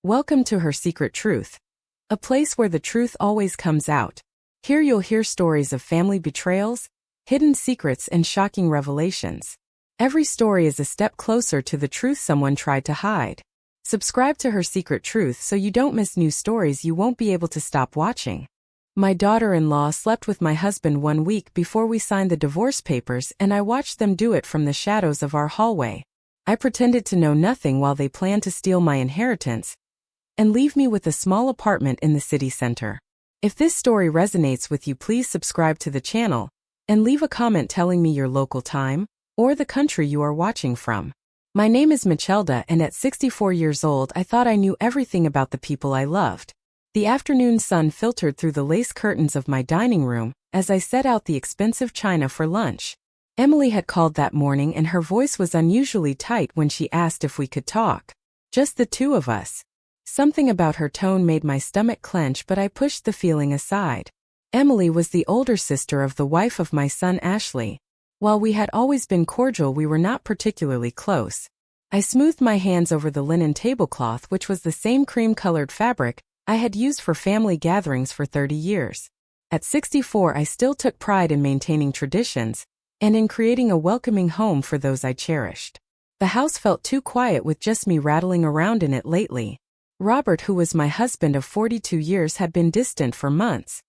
Welcome to Her Secret Truth, a place where the truth always comes out. Here you'll hear stories of family betrayals, hidden secrets, and shocking revelations. Every story is a step closer to the truth someone tried to hide. Subscribe to Her Secret Truth so you don't miss new stories you won't be able to stop watching. My daughter-in-law slept with my husband 1 week before we signed the divorce papers, and I watched them do it from the shadows of our hallway. I pretended to know nothing while they planned to steal my inheritance and leave me with a small apartment in the city center. If this story resonates with you, please subscribe to the channel and leave a comment telling me your local time or the country you are watching from. My name is Michelda, and at 64 years old I thought I knew everything about the people I loved. The afternoon sun filtered through the lace curtains of my dining room as I set out the expensive china for lunch. Emily had called that morning, and her voice was unusually tight when she asked if we could talk. Just the two of us. Something about her tone made my stomach clench, but I pushed the feeling aside. Emily was the older sister of the wife of my son Ashley. While we had always been cordial, we were not particularly close. I smoothed my hands over the linen tablecloth, which was the same cream-colored fabric I had used for family gatherings for 30 years. At 64, I still took pride in maintaining traditions and in creating a welcoming home for those I cherished. The house felt too quiet with just me rattling around in it lately. Robert, who was my husband of 42 years, had been distant for months.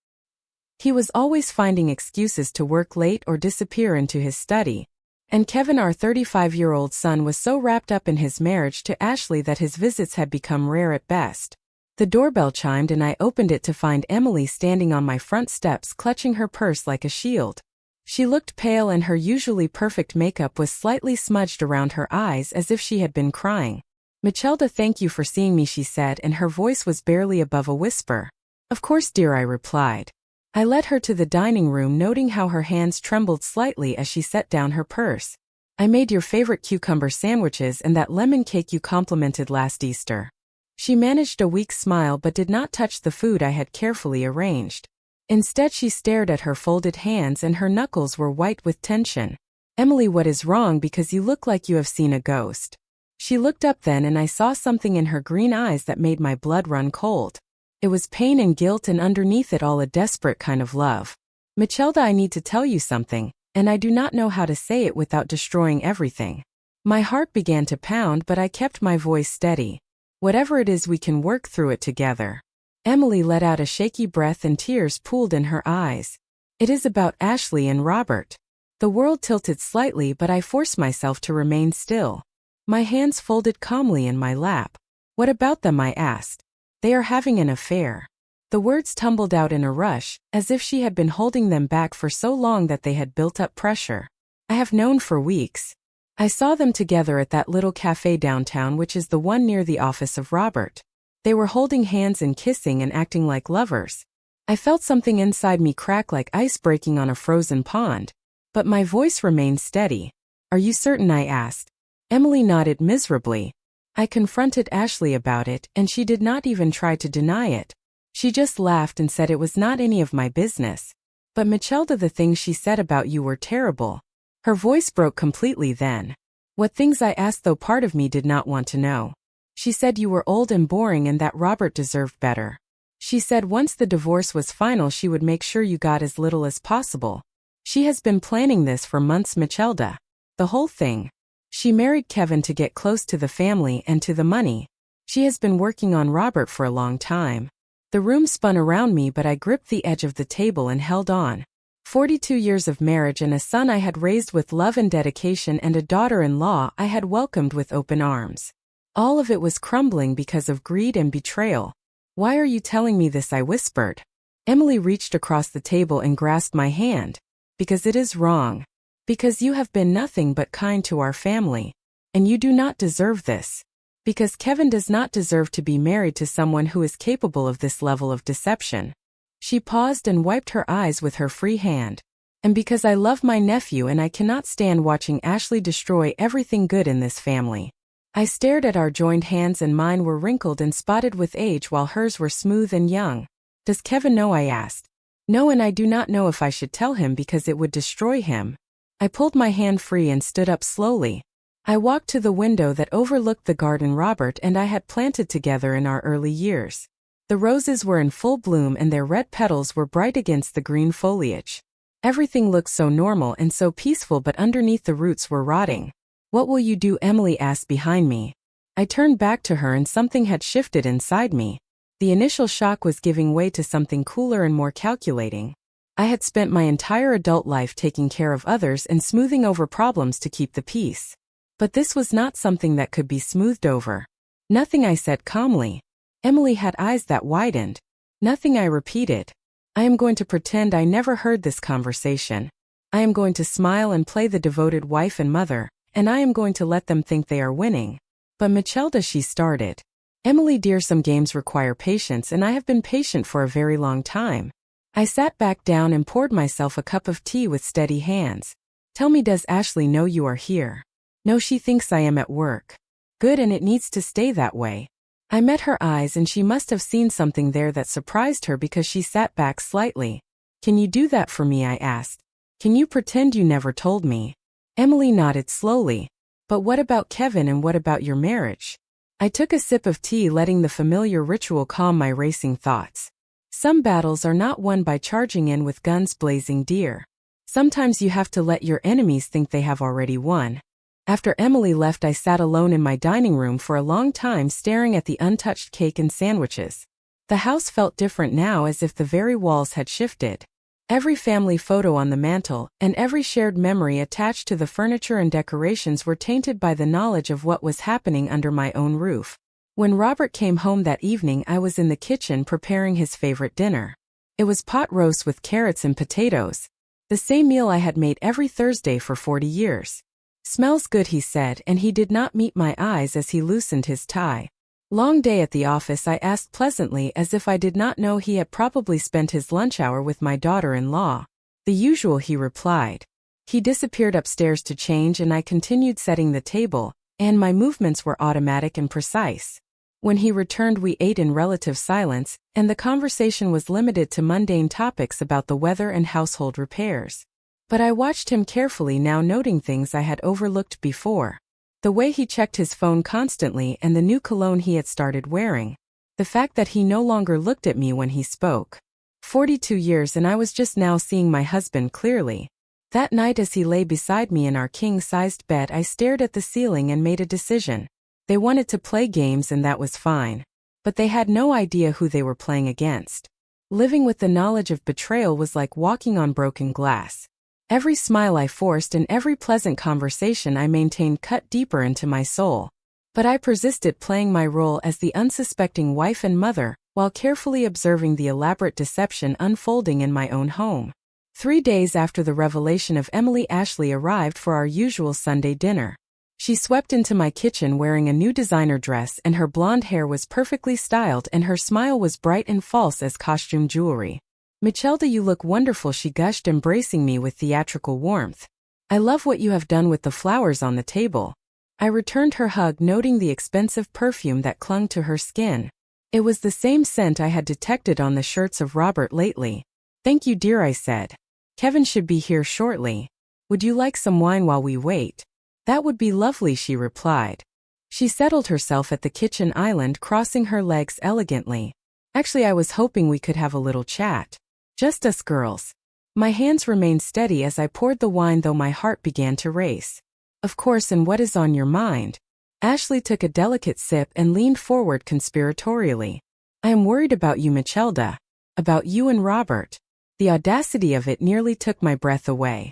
He was always finding excuses to work late or disappear into his study. And Kevin, our 35-year-old son, was so wrapped up in his marriage to Ashley that his visits had become rare at best. The doorbell chimed, and I opened it to find Emily standing on my front steps, clutching her purse like a shield. She looked pale, and her usually perfect makeup was slightly smudged around her eyes as if she had been crying. "Michelda, thank you for seeing me," she said, and her voice was barely above a whisper. "Of course, dear," I replied. I led her to the dining room, noting how her hands trembled slightly as she set down her purse. "I made your favorite cucumber sandwiches and that lemon cake you complimented last Easter." She managed a weak smile but did not touch the food I had carefully arranged. Instead, she stared at her folded hands, and her knuckles were white with tension. "Emily, what is wrong? Because you look like you have seen a ghost." She looked up then, and I saw something in her green eyes that made my blood run cold. It was pain and guilt, and underneath it all a desperate kind of love. "Michelda, I need to tell you something, and I do not know how to say it without destroying everything." My heart began to pound, but I kept my voice steady. "Whatever it is, we can work through it together." Emily let out a shaky breath, and tears pooled in her eyes. "It is about Ashley and Robert." The world tilted slightly, but I forced myself to remain still. My hands folded calmly in my lap. "What about them?" I asked. "They are having an affair." The words tumbled out in a rush, as if she had been holding them back for so long that they had built up pressure. "I have known for weeks. I saw them together at that little cafe downtown, which is the one near the office of Robert. They were holding hands and kissing and acting like lovers. I felt something inside me crack like ice breaking on a frozen pond. But my voice remained steady. "Are you certain?" I asked. Emily nodded miserably. I confronted Ashley about it, and she did not even try to deny it. She just laughed and said it was not any of my business. "But Michelda, the things she said about you were terrible." Her voice broke completely then. "What things?" I asked, though part of me did not want to know. "She said you were old and boring and that Robert deserved better. She said once the divorce was final, she would make sure you got as little as possible. She has been planning this for months, Michelda. The whole thing. She married Kevin to get close to the family and to the money. She has been working on Robert for a long time." The room spun around me, but I gripped the edge of the table and held on. 42 years of marriage and a son I had raised with love and dedication, and a daughter-in-law I had welcomed with open arms. All of it was crumbling because of greed and betrayal. "Why are you telling me this?" I whispered. Emily reached across the table and grasped my hand. "Because it is wrong. Because you have been nothing but kind to our family. And you do not deserve this. Because Kevin does not deserve to be married to someone who is capable of this level of deception." She paused and wiped her eyes with her free hand. "And because I love my nephew, and I cannot stand watching Ashley destroy everything good in this family." I stared at our joined hands, and mine were wrinkled and spotted with age while hers were smooth and young. "Does Kevin know?" I asked. "No, and I do not know if I should tell him because it would destroy him." I pulled my hand free and stood up slowly. I walked to the window that overlooked the garden Robert and I had planted together in our early years. The roses were in full bloom and their red petals were bright against the green foliage. Everything looked so normal and so peaceful, but underneath the roots were rotting. "What will you do?" Emily asked behind me. I turned back to her and something had shifted inside me. The initial shock was giving way to something cooler and more calculating. I had spent my entire adult life taking care of others and smoothing over problems to keep the peace. But this was not something that could be smoothed over. "Nothing," I said calmly. Emily had eyes that widened. "Nothing," I repeated. "I am going to pretend I never heard this conversation. I am going to smile and play the devoted wife and mother, and I am going to let them think they are winning." "But Matilda," she started. "Emily dear, some games require patience and I have been patient for a very long time." I sat back down and poured myself a cup of tea with steady hands. "Tell me, does Ashley know you are here?" "No, she thinks I am at work." "Good, and it needs to stay that way." I met her eyes and she must have seen something there that surprised her because she sat back slightly. "Can you do that for me?" I asked. "Can you pretend you never told me?" Emily nodded slowly. "But what about Kevin and what about your marriage?" I took a sip of tea, letting the familiar ritual calm my racing thoughts. Some battles are not won by charging in with guns blazing, dear. Sometimes you have to let your enemies think they have already won. After Emily left, I sat alone in my dining room for a long time, staring at the untouched cake and sandwiches. The house felt different now, as if the very walls had shifted. Every family photo on the mantel, and every shared memory attached to the furniture and decorations were tainted by the knowledge of what was happening under my own roof. When Robert came home that evening, I was in the kitchen preparing his favorite dinner. It was pot roast with carrots and potatoes. The same meal I had made every Thursday for 40 years. "Smells good," he said, and he did not meet my eyes as he loosened his tie. "Long day at the office?" I asked pleasantly, as if I did not know he had probably spent his lunch hour with my daughter-in-law. "The usual," he replied. He disappeared upstairs to change and I continued setting the table, and my movements were automatic and precise. When he returned, we ate in relative silence, and the conversation was limited to mundane topics about the weather and household repairs. But I watched him carefully now, noting things I had overlooked before. The way he checked his phone constantly and the new cologne he had started wearing. The fact that he no longer looked at me when he spoke. 42 years and I was just now seeing my husband clearly. That night, as he lay beside me in our king-sized bed, I stared at the ceiling and made a decision. They wanted to play games and that was fine. But they had no idea who they were playing against. Living with the knowledge of betrayal was like walking on broken glass. Every smile I forced and every pleasant conversation I maintained cut deeper into my soul. But I persisted, playing my role as the unsuspecting wife and mother, while carefully observing the elaborate deception unfolding in my own home. 3 days after the revelation of Emily, Ashley arrived for our usual Sunday dinner. She swept into my kitchen wearing a new designer dress, and her blonde hair was perfectly styled and her smile was bright and false as costume jewelry. "Matilda, you look wonderful," she gushed, embracing me with theatrical warmth. "I love what you have done with the flowers on the table." I returned her hug, noting the expensive perfume that clung to her skin. It was the same scent I had detected on the shirts of Robert lately. "Thank you, dear," I said. "Kevin should be here shortly. Would you like some wine while we wait?" "That would be lovely," she replied. She settled herself at the kitchen island, crossing her legs elegantly. "Actually, I was hoping we could have a little chat. Just us girls." My hands remained steady as I poured the wine, though my heart began to race. "Of course, and what is on your mind?" Ashley took a delicate sip and leaned forward conspiratorially. "I am worried about you, Matilda. About you and Robert." The audacity of it nearly took my breath away.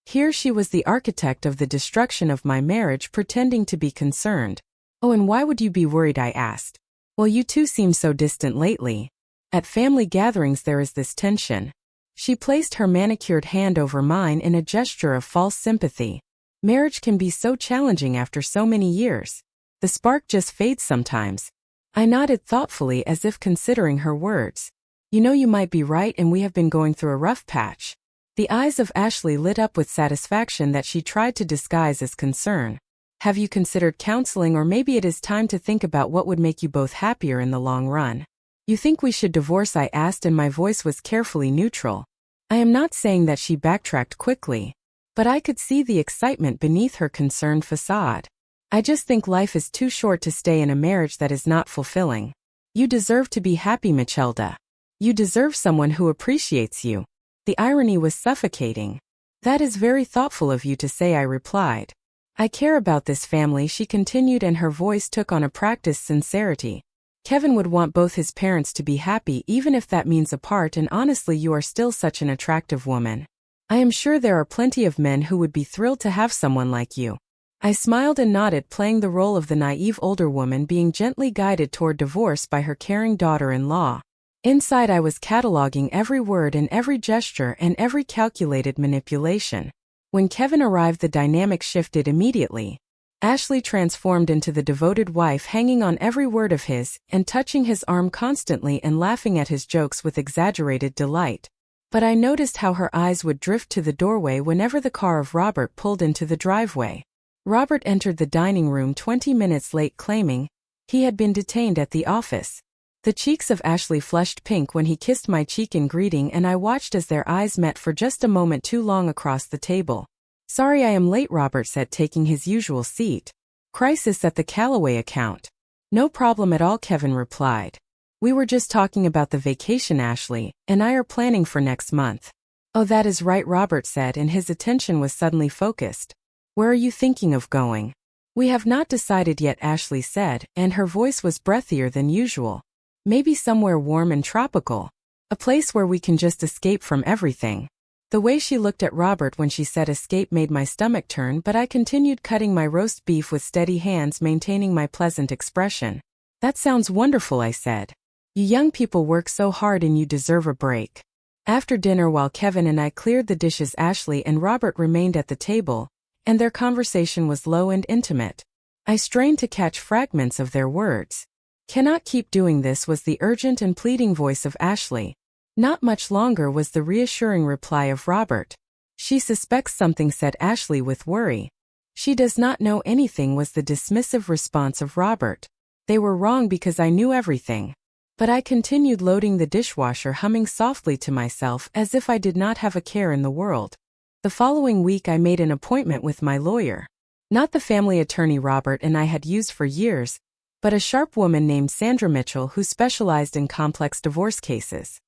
Here she was, the architect of the destruction of my marriage, pretending to be concerned. "Oh, and why would you be worried?" I asked. "Well, you two seem so distant lately. At family gatherings there is this tension." She placed her manicured hand over mine in a gesture of false sympathy. "Marriage can be so challenging after so many years. The spark just fades sometimes." I nodded thoughtfully, as if considering her words. "You know, you might be right, and we have been going through a rough patch." The eyes of Ashley lit up with satisfaction that she tried to disguise as concern. "Have you considered counseling, or maybe it is time to think about what would make you both happier in the long run?" "You think we should divorce?" I asked, and my voice was carefully neutral. I am not saying that. She backtracked quickly. But I could see the excitement beneath her concerned facade. I just think life is too short to stay in a marriage that is not fulfilling. You deserve to be happy, Michelda. You deserve someone who appreciates you. The irony was suffocating. That is very thoughtful of you to say, I replied. I care about this family, she continued, and her voice took on a practiced sincerity. Kevin would want both his parents to be happy, even if that means apart, and honestly, you are still such an attractive woman. I am sure there are plenty of men who would be thrilled to have someone like you. I smiled and nodded, playing the role of the naive older woman being gently guided toward divorce by her caring daughter-in-law. Inside, I was cataloging every word and every gesture and every calculated manipulation. When Kevin arrived, the dynamic shifted immediately. Ashley transformed into the devoted wife, hanging on every word of his, and touching his arm constantly and laughing at his jokes with exaggerated delight. But I noticed how her eyes would drift to the doorway whenever the car of Robert pulled into the driveway. Robert entered the dining room 20 minutes late, claiming he had been detained at the office. The cheeks of Ashley flushed pink when he kissed my cheek in greeting, and I watched as their eyes met for just a moment too long across the table. Sorry I am late, Robert said, taking his usual seat. Crisis at the Callaway account. No problem at all, Kevin replied. We were just talking about the vacation Ashley and I are planning for next month. Oh, that is right, Robert said, and his attention was suddenly focused. Where are you thinking of going? We have not decided yet, Ashley said, and her voice was breathier than usual. Maybe somewhere warm and tropical. A place where we can just escape from everything. The way she looked at Robert when she said escape made my stomach turn, but I continued cutting my roast beef with steady hands, maintaining my pleasant expression. That sounds wonderful, I said. You young people work so hard and you deserve a break. After dinner, while Kevin and I cleared the dishes, Ashley and Robert remained at the table, and their conversation was low and intimate. I strained to catch fragments of their words. Cannot keep doing this, was the urgent and pleading voice of Ashley. Not much longer, was the reassuring reply of Robert. She suspects something, said Ashley with worry. She does not know anything, was the dismissive response of Robert. They were wrong because I knew everything. But I continued loading the dishwasher, humming softly to myself as if I did not have a care in the world. The following week I made an appointment with my lawyer. Not the family attorney Robert and I had used for years, but a sharp woman named Sandra Mitchell who specialized in complex divorce cases.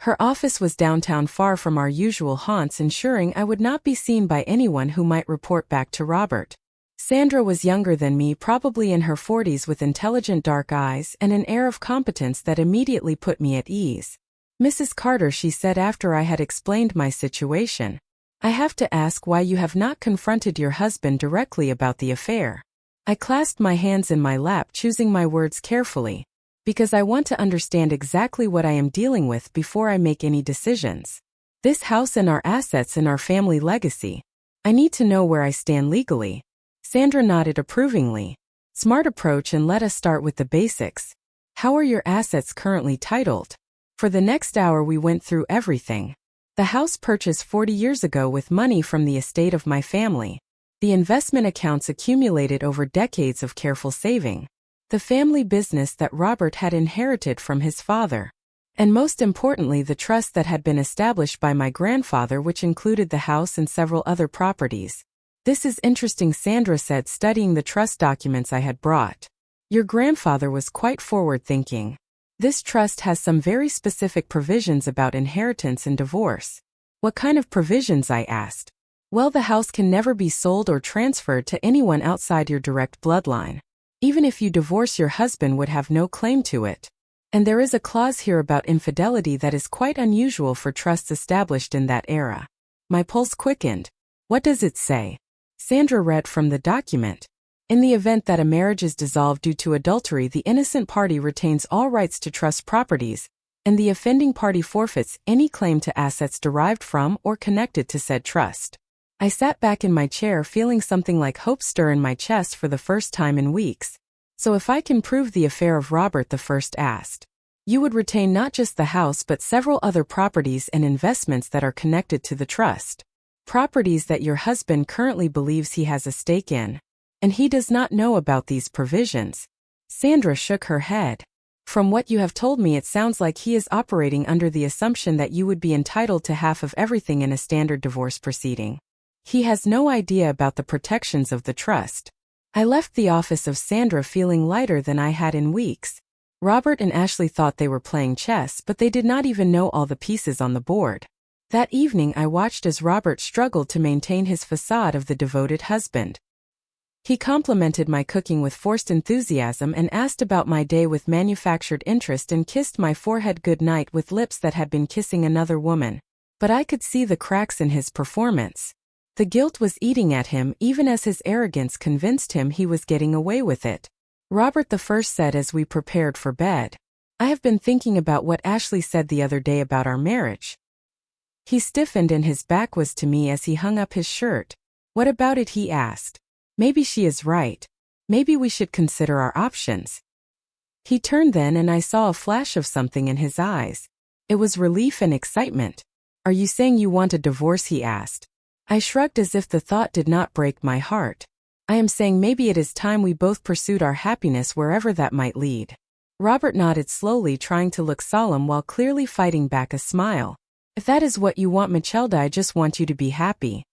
Her office was downtown, far from our usual haunts, ensuring I would not be seen by anyone who might report back to Robert. Sandra was younger than me, probably in her 40s, with intelligent dark eyes and an air of competence that immediately put me at ease. Mrs. Carter, she said after I had explained my situation, I have to ask why you have not confronted your husband directly about the affair. I clasped my hands in my lap, choosing my words carefully, because I want to understand exactly what I am dealing with before I make any decisions. This house and our assets and our family legacy. I need to know where I stand legally. Sandra nodded approvingly. Smart approach, and let us start with the basics. How are your assets currently titled? For the next hour we went through everything. The house purchased 40 years ago with money from the estate of my family. The investment accounts accumulated over decades of careful saving. The family business that Robert had inherited from his father. And most importantly, the trust that had been established by my grandfather, which included the house and several other properties. This is interesting, Sandra said, studying the trust documents I had brought. Your grandfather was quite forward-thinking. This trust has some very specific provisions about inheritance and divorce. What kind of provisions? I asked. Well, the house can never be sold or transferred to anyone outside your direct bloodline. Even if you divorce, your husband would have no claim to it. And there is a clause here about infidelity that is quite unusual for trusts established in that era. My pulse quickened. What does it say? Sandra read from the document. In the event that a marriage is dissolved due to adultery, the innocent party retains all rights to trust properties, and the offending party forfeits any claim to assets derived from or connected to said trust. I sat back in my chair, feeling something like hope stir in my chest for the first time in weeks. So if I can prove the affair of Robert, the first asked, you would retain not just the house but several other properties and investments that are connected to the trust. Properties that your husband currently believes he has a stake in. And he does not know about these provisions. Sandra shook her head. From what you have told me, it sounds like he is operating under the assumption that you would be entitled to half of everything in a standard divorce proceeding. He has no idea about the protections of the trust. I left the office of Sandra feeling lighter than I had in weeks. Robert and Ashley thought they were playing chess, but they did not even know all the pieces on the board. That evening I watched as Robert struggled to maintain his facade of the devoted husband. He complimented my cooking with forced enthusiasm and asked about my day with manufactured interest and kissed my forehead goodnight with lips that had been kissing another woman. But I could see the cracks in his performance. The guilt was eating at him even as his arrogance convinced him he was getting away with it. Robert I said as we prepared for bed, "I have been thinking about what Ashley said the other day about our marriage." He stiffened and his back was to me as he hung up his shirt. "What about it?" he asked. "Maybe she is right. Maybe we should consider our options." He turned then and I saw a flash of something in his eyes. It was relief and excitement. "Are you saying you want a divorce?" he asked. I shrugged as if the thought did not break my heart. "I am saying maybe it is time we both pursued our happiness wherever that might lead." Robert nodded slowly, trying to look solemn while clearly fighting back a smile. "If that is what you want, Michelda, I just want you to be happy."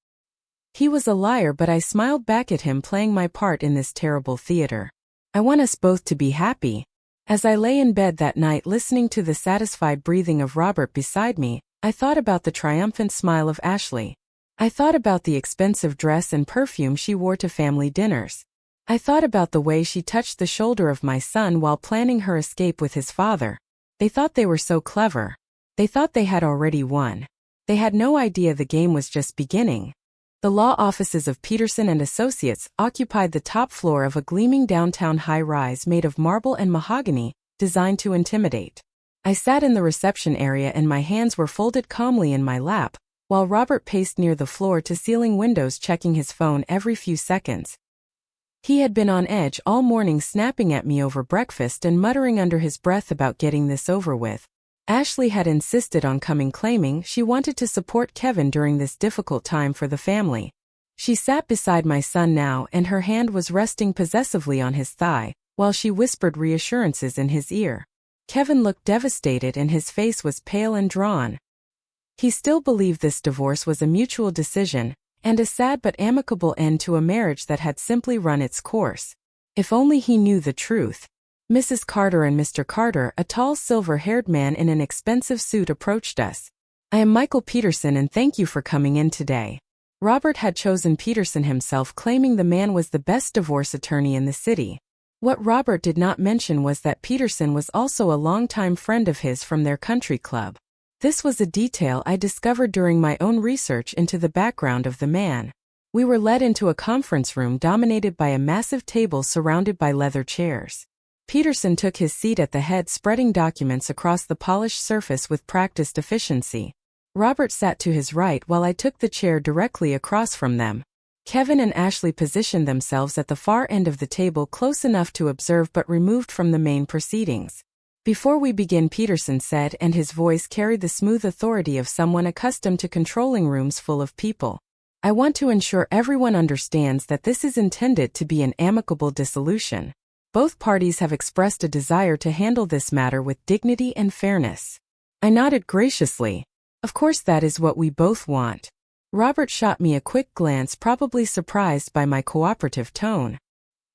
He was a liar, but I smiled back at him, playing my part in this terrible theater. "I want us both to be happy." As I lay in bed that night listening to the satisfied breathing of Robert beside me, I thought about the triumphant smile of Ashley. I thought about the expensive dress and perfume she wore to family dinners. I thought about the way she touched the shoulder of my son while planning her escape with his father. They thought they were so clever. They thought they had already won. They had no idea the game was just beginning. The law offices of Peterson and Associates occupied the top floor of a gleaming downtown high-rise made of marble and mahogany, designed to intimidate. I sat in the reception area and my hands were folded calmly in my lap, while Robert paced near the floor-to-ceiling windows checking his phone every few seconds. He had been on edge all morning, snapping at me over breakfast and muttering under his breath about getting this over with. Ashley had insisted on coming, claiming she wanted to support Kevin during this difficult time for the family. She sat beside my son now and her hand was resting possessively on his thigh, while she whispered reassurances in his ear. Kevin looked devastated and his face was pale and drawn. He still believed this divorce was a mutual decision, and a sad but amicable end to a marriage that had simply run its course. If only he knew the truth. Mrs. Carter and Mr. Carter, a tall silver-haired man in an expensive suit, approached us. "I am Michael Peterson and thank you for coming in today." Robert had chosen Peterson himself, claiming the man was the best divorce attorney in the city. What Robert did not mention was that Peterson was also a longtime friend of his from their country club. This was a detail I discovered during my own research into the background of the man. We were led into a conference room dominated by a massive table surrounded by leather chairs. Peterson took his seat at the head, spreading documents across the polished surface with practiced efficiency. Robert sat to his right while I took the chair directly across from them. Kevin and Ashley positioned themselves at the far end of the table, close enough to observe but removed from the main proceedings. "Before we begin," Peterson said, and his voice carried the smooth authority of someone accustomed to controlling rooms full of people, "I want to ensure everyone understands that this is intended to be an amicable dissolution. Both parties have expressed a desire to handle this matter with dignity and fairness." I nodded graciously. "Of course, that is what we both want." Robert shot me a quick glance, probably surprised by my cooperative tone.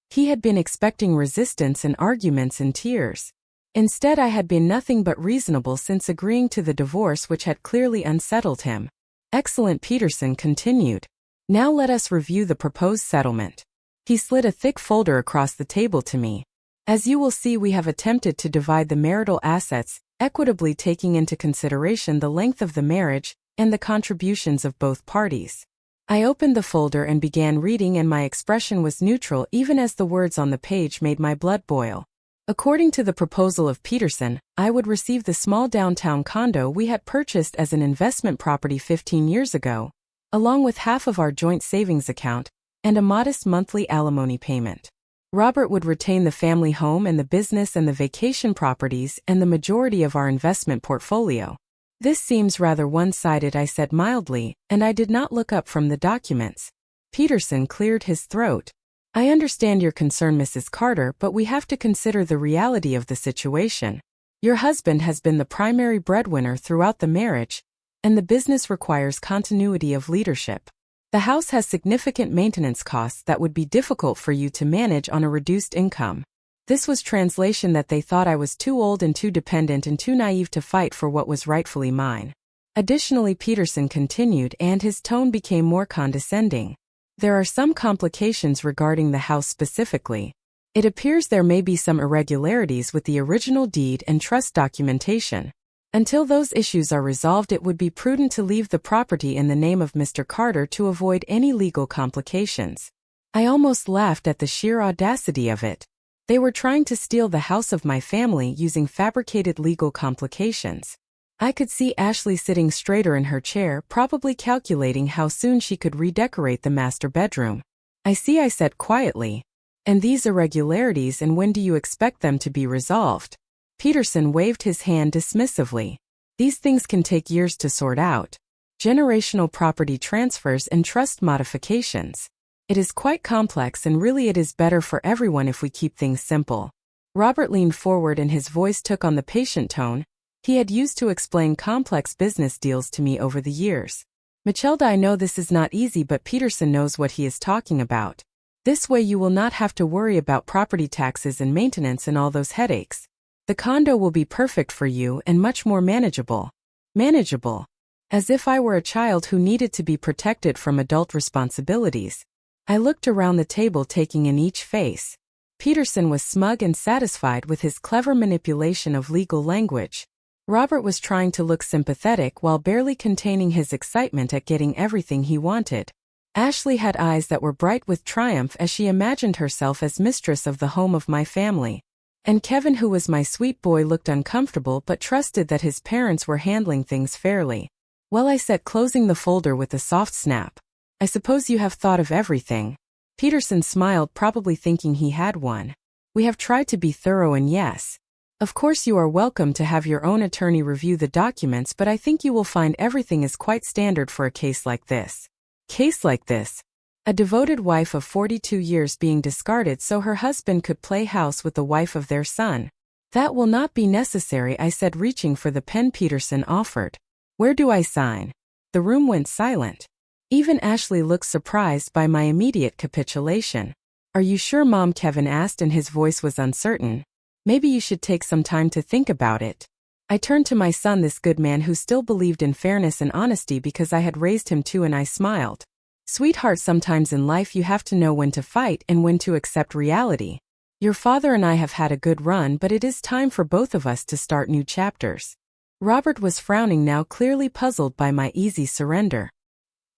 He had been expecting resistance and arguments and tears. Instead, I had been nothing but reasonable since agreeing to the divorce, which had clearly unsettled him. "Excellent," Peterson continued. "Now let us review the proposed settlement." He slid a thick folder across the table to me. "As you will see, we have attempted to divide the marital assets, equitably taking into consideration the length of the marriage and the contributions of both parties." I opened the folder and began reading, and my expression was neutral even as the words on the page made my blood boil. According to the proposal of Peterson, I would receive the small downtown condo we had purchased as an investment property 15 years ago, along with half of our joint savings account, and a modest monthly alimony payment. Robert would retain the family home and the business and the vacation properties and the majority of our investment portfolio. "This seems rather one-sided," I said mildly, and I did not look up from the documents. Peterson cleared his throat. "I understand your concern, Mrs. Carter, but we have to consider the reality of the situation. Your husband has been the primary breadwinner throughout the marriage, and the business requires continuity of leadership. The house has significant maintenance costs that would be difficult for you to manage on a reduced income. This was translation that they thought I was too old and too dependent and too naive to fight for what was rightfully mine. Additionally, Peterson continued, and his tone became more condescending. There are some complications regarding the house specifically. It appears there may be some irregularities with the original deed and trust documentation. Until those issues are resolved, it would be prudent to leave the property in the name of Mr. Carter to avoid any legal complications. I almost laughed at the sheer audacity of it. They were trying to steal the house of my family using fabricated legal complications. I could see Ashley sitting straighter in her chair, probably calculating how soon she could redecorate the master bedroom. I see, I said quietly. And these irregularities, and when do you expect them to be resolved? Peterson waved his hand dismissively. These things can take years to sort out. Generational property transfers and trust modifications. It is quite complex, and really it is better for everyone if we keep things simple. Robert leaned forward and his voice took on the patient tone he had used to explain complex business deals to me over the years. Michelda, I know this is not easy, but Peterson knows what he is talking about. This way you will not have to worry about property taxes and maintenance and all those headaches. The condo will be perfect for you and much more manageable. Manageable. As if I were a child who needed to be protected from adult responsibilities. I looked around the table, taking in each face. Peterson was smug and satisfied with his clever manipulation of legal language. Robert was trying to look sympathetic while barely containing his excitement at getting everything he wanted. Ashley had eyes that were bright with triumph as she imagined herself as mistress of the home of my family. And Kevin, who was my sweet boy, looked uncomfortable but trusted that his parents were handling things fairly. Well, I said, closing the folder with a soft snap. I suppose you have thought of everything. Peterson smiled, probably thinking he had one. We have tried to be thorough, and yes. Of course you are welcome to have your own attorney review the documents, but I think you will find everything is quite standard for a case like this. Case like this? A devoted wife of 42 years being discarded so her husband could play house with the wife of their son. That will not be necessary, I said, reaching for the pen Peterson offered. Where do I sign? The room went silent. Even Ashley looked surprised by my immediate capitulation. Are you sure, Mom? Kevin asked, and his voice was uncertain. Maybe you should take some time to think about it. I turned to my son, this good man who still believed in fairness and honesty because I had raised him too, and I smiled. Sweetheart, sometimes in life you have to know when to fight and when to accept reality. Your father and I have had a good run, but it is time for both of us to start new chapters. Robert was frowning now, clearly puzzled by my easy surrender.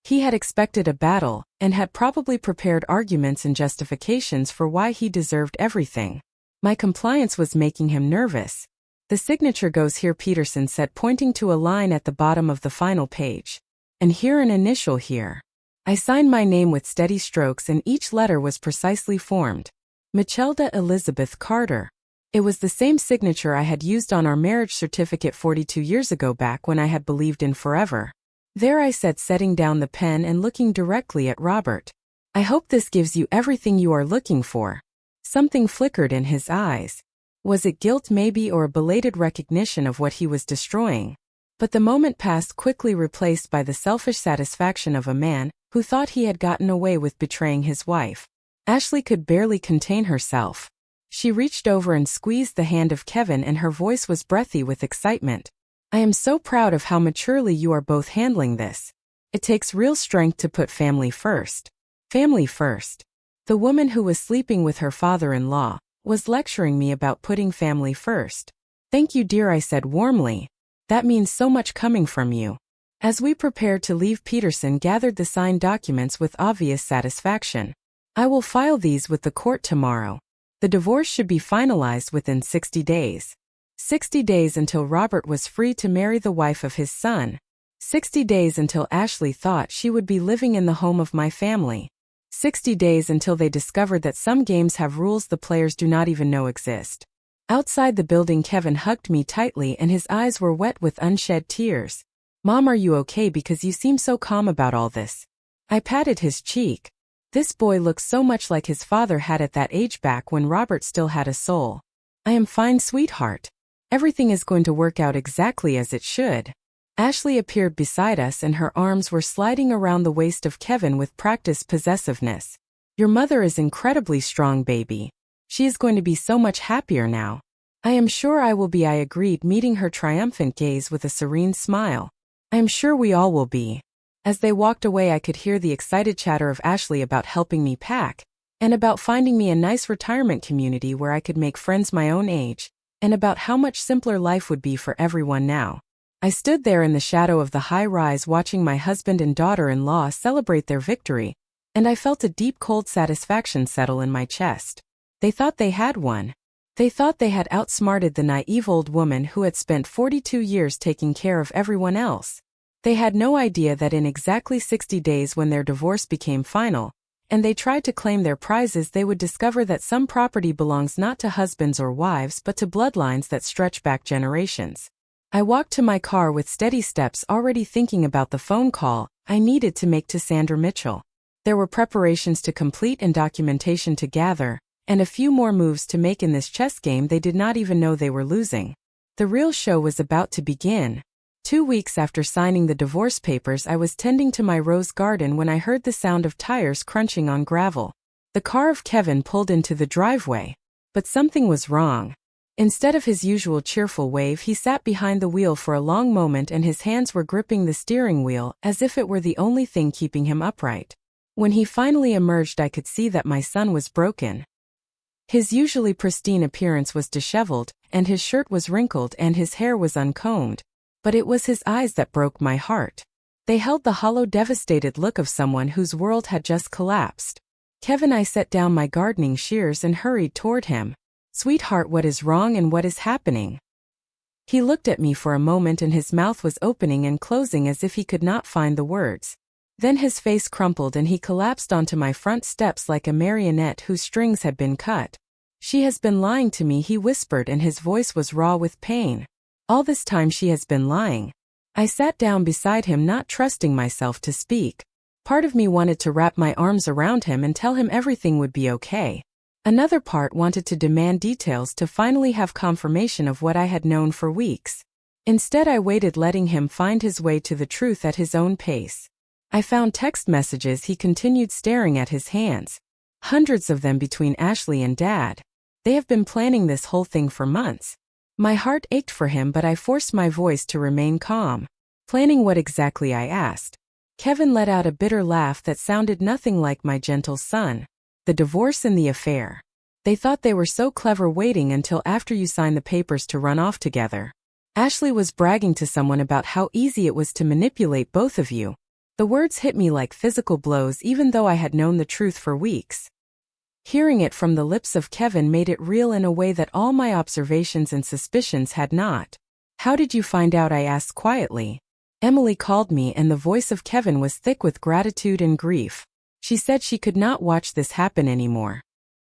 He had expected a battle, and had probably prepared arguments and justifications for why he deserved everything. My compliance was making him nervous. The signature goes here, Peterson said, pointing to a line at the bottom of the final page. And here an initial here. I signed my name with steady strokes, and each letter was precisely formed. Michelda Elizabeth Carter. It was the same signature I had used on our marriage certificate 42 years ago, back when I had believed in forever. There, I said, setting down the pen and looking directly at Robert. I hope this gives you everything you are looking for. Something flickered in his eyes. Was it guilt maybe, or a belated recognition of what he was destroying? But the moment passed quickly, replaced by the selfish satisfaction of a man who thought he had gotten away with betraying his wife. Ashley could barely contain herself. She reached over and squeezed the hand of Kevin, and her voice was breathy with excitement. I am so proud of how maturely you are both handling this. It takes real strength to put family first. Family first. The woman who was sleeping with her father-in-law was lecturing me about putting family first. Thank you, dear, I said warmly. That means so much coming from you. As we prepared to leave, Peterson gathered the signed documents with obvious satisfaction. I will file these with the court tomorrow. The divorce should be finalized within 60 days. 60 days until Robert was free to marry the wife of his son. 60 days until Ashley thought she would be living in the home of my family. 60 days until they discovered that some games have rules the players do not even know exist. Outside the building, Kevin hugged me tightly, and his eyes were wet with unshed tears. Mom, are you okay? Because you seem so calm about all this. I patted his cheek. This boy looks so much like his father had at that age, back when Robert still had a soul. I am fine, sweetheart. Everything is going to work out exactly as it should. Ashley appeared beside us and her arms were sliding around the waist of Kevin with practiced possessiveness. "Your mother is incredibly strong, baby. She is going to be so much happier now." "I am sure I will be," I agreed, meeting her triumphant gaze with a serene smile. "I am sure we all will be." As they walked away, I could hear the excited chatter of Ashley about helping me pack, and about finding me a nice retirement community where I could make friends my own age, and about how much simpler life would be for everyone now. I stood there in the shadow of the high rise watching my husband and daughter-in-law celebrate their victory, and I felt a deep cold satisfaction settle in my chest. They thought they had won. They thought they had outsmarted the naive old woman who had spent 42 years taking care of everyone else. They had no idea that in exactly 60 days, when their divorce became final, and they tried to claim their prizes, they would discover that some property belongs not to husbands or wives but to bloodlines that stretch back generations. I walked to my car with steady steps, already thinking about the phone call I needed to make to Sandra Mitchell. There were preparations to complete and documentation to gather, and a few more moves to make in this chess game they did not even know they were losing. The real show was about to begin. 2 weeks after signing the divorce papers, I was tending to my rose garden when I heard the sound of tires crunching on gravel. The car of Kevin pulled into the driveway. But something was wrong. Instead of his usual cheerful wave, he sat behind the wheel for a long moment and his hands were gripping the steering wheel as if it were the only thing keeping him upright. When he finally emerged, I could see that my son was broken. His usually pristine appearance was disheveled, and his shirt was wrinkled and his hair was uncombed. But it was his eyes that broke my heart. They held the hollow, devastated look of someone whose world had just collapsed. "Kevin," I set down my gardening shears and hurried toward him. "Sweetheart, what is wrong and what is happening?" He looked at me for a moment and his mouth was opening and closing as if he could not find the words. Then his face crumpled and he collapsed onto my front steps like a marionette whose strings had been cut. "She has been lying to me," he whispered, and his voice was raw with pain. "All this time she has been lying." I sat down beside him, not trusting myself to speak. Part of me wanted to wrap my arms around him and tell him everything would be okay. Another part wanted to demand details to finally have confirmation of what I had known for weeks. Instead, I waited, letting him find his way to the truth at his own pace. I found text messages. He continued staring at his hands. Hundreds of them between Ashley and Dad. They have been planning this whole thing for months. My heart ached for him, but I forced my voice to remain calm. "Planning what exactly?" I asked. Kevin let out a bitter laugh that sounded nothing like my gentle son. "The divorce and the affair. They thought they were so clever, waiting until after you sign the papers to run off together. Ashley was bragging to someone about how easy it was to manipulate both of you." The words hit me like physical blows, even though I had known the truth for weeks. Hearing it from the lips of Kevin made it real in a way that all my observations and suspicions had not. "How did you find out?" I asked quietly. "Emily called me," and the voice of Kevin was thick with gratitude and grief. "She said she could not watch this happen anymore.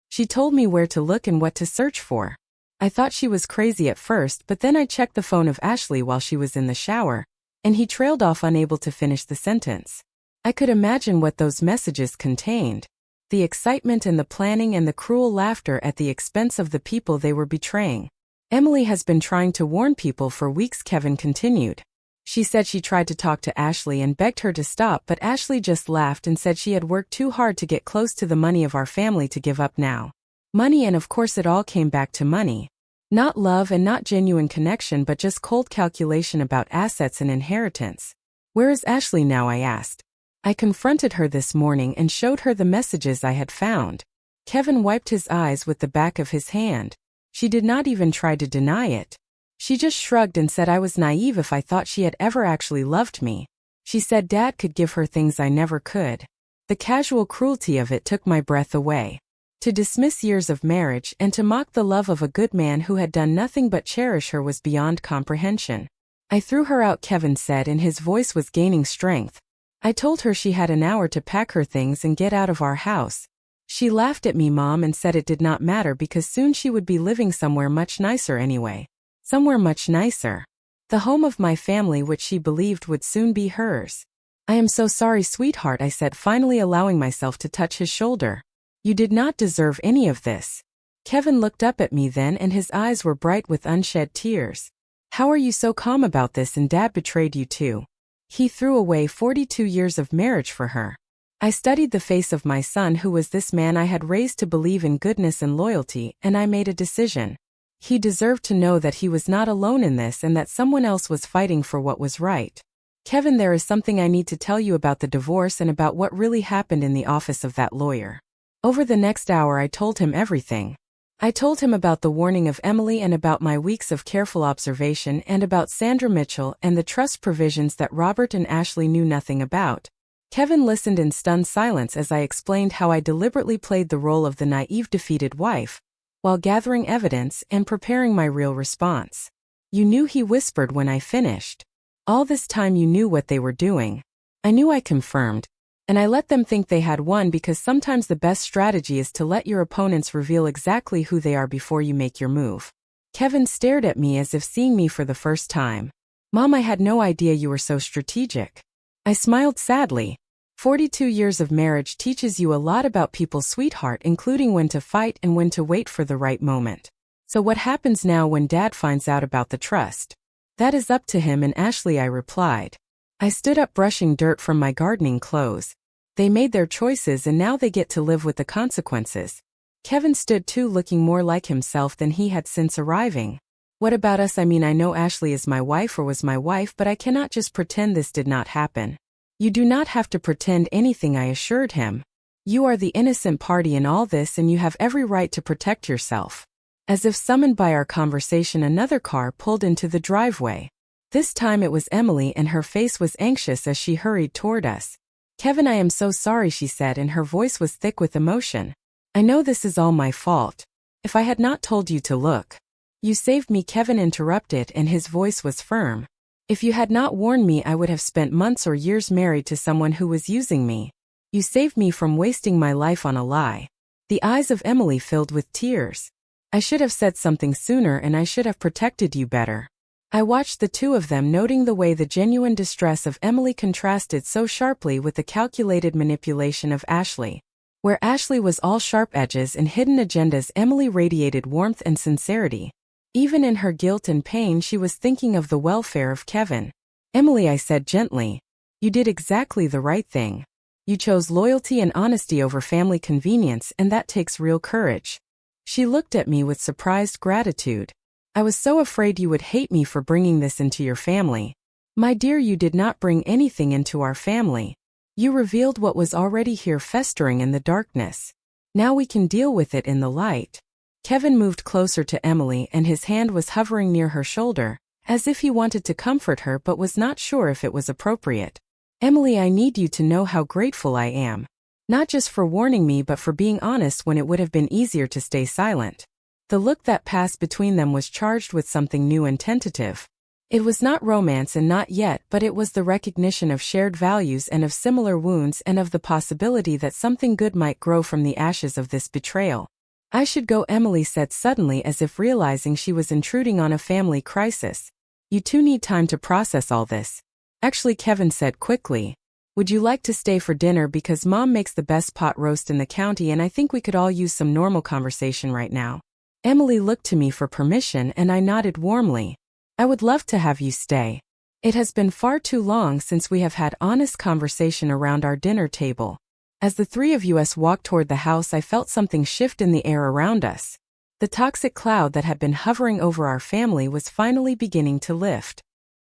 She told me where to look and what to search for." I thought she was crazy at first, but then I checked the phone of Ashley while she was in the shower, and he trailed off, unable to finish the sentence. I could imagine what those messages contained. The excitement and the planning and the cruel laughter at the expense of the people they were betraying. "Emily has been trying to warn people for weeks," Kevin continued. "She said she tried to talk to Ashley and begged her to stop, but Ashley just laughed and said she had worked too hard to get close to the money of our family to give up now. Money, and of course it all came back to money. Not love and not genuine connection, but just cold calculation about assets and inheritance." "Where is Ashley now?" I asked. I confronted her this morning and showed her the messages I had found. Kevin wiped his eyes with the back of his hand. "She did not even try to deny it. She just shrugged and said I was naive if I thought she had ever actually loved me. She said Dad could give her things I never could." The casual cruelty of it took my breath away. To dismiss years of marriage and to mock the love of a good man who had done nothing but cherish her was beyond comprehension. "I threw her out," Kevin said, and his voice was gaining strength. "I told her she had an hour to pack her things and get out of our house. She laughed at me, Mom, and said it did not matter because soon she would be living somewhere much nicer anyway. Somewhere much nicer. The home of my family, which she believed would soon be hers." "I am so sorry, sweetheart," I said, finally allowing myself to touch his shoulder. "You did not deserve any of this." Kevin looked up at me then, and his eyes were bright with unshed tears. How are you so calm about this and Dad betrayed you too? He threw away 42 years of marriage for her. I studied the face of my son who was this man I had raised to believe in goodness and loyalty, and I made a decision. He deserved to know that he was not alone in this and that someone else was fighting for what was right. Kevin, there is something I need to tell you about the divorce and about what really happened in the office of that lawyer. Over the next hour I told him everything. I told him about the warning of Emily and about my weeks of careful observation and about Sandra Mitchell and the trust provisions that Robert and Ashley knew nothing about. Kevin listened in stunned silence as I explained how I deliberately played the role of the naive defeated wife, while gathering evidence and preparing my real response. You knew, he whispered when I finished. All this time you knew what they were doing. I knew, I confirmed. And I let them think they had won because sometimes the best strategy is to let your opponents reveal exactly who they are before you make your move. Kevin stared at me as if seeing me for the first time. Mom, I had no idea you were so strategic. I smiled sadly. 42 years of marriage teaches you a lot about people, sweetheart, including when to fight and when to wait for the right moment. So what happens now when Dad finds out about the trust? That is up to him and Ashley, I replied. I stood up, brushing dirt from my gardening clothes. They made their choices and now they get to live with the consequences. Kevin stood too, looking more like himself than he had since arriving. What about us? I mean, I know Ashley is my wife or was my wife, but I cannot just pretend this did not happen. You do not have to pretend anything, I assured him. You are the innocent party in all this and you have every right to protect yourself. As if summoned by our conversation, another car pulled into the driveway. This time it was Emily and her face was anxious as she hurried toward us. Kevin, I am so sorry, she said, and her voice was thick with emotion. I know this is all my fault. If I had not told you to look. You saved me, Kevin interrupted, and his voice was firm. If you had not warned me, I would have spent months or years married to someone who was using me. You saved me from wasting my life on a lie. The eyes of Emily filled with tears. I should have said something sooner and I should have protected you better. I watched the two of them, noting the way the genuine distress of Emily contrasted so sharply with the calculated manipulation of Ashley. Where Ashley was all sharp edges and hidden agendas, Emily radiated warmth and sincerity. Even in her guilt and pain, she was thinking of the welfare of Kevin. Emily, I said gently, you did exactly the right thing. You chose loyalty and honesty over family convenience, and that takes real courage. She looked at me with surprised gratitude. I was so afraid you would hate me for bringing this into your family. My dear, you did not bring anything into our family. You revealed what was already here, festering in the darkness. Now we can deal with it in the light. Kevin moved closer to Emily and his hand was hovering near her shoulder, as if he wanted to comfort her but was not sure if it was appropriate. Emily, I need you to know how grateful I am. Not just for warning me but for being honest when it would have been easier to stay silent. The look that passed between them was charged with something new and tentative. It was not romance and not yet, but it was the recognition of shared values and of similar wounds and of the possibility that something good might grow from the ashes of this betrayal. I should go, Emily said suddenly, as if realizing she was intruding on a family crisis. You two need time to process all this. Actually, Kevin said quickly. Would you like to stay for dinner, because Mom makes the best pot roast in the county and I think we could all use some normal conversation right now. Emily looked to me for permission and I nodded warmly. I would love to have you stay. It has been far too long since we have had honest conversation around our dinner table. As the three of us walked toward the house, I felt something shift in the air around us. The toxic cloud that had been hovering over our family was finally beginning to lift.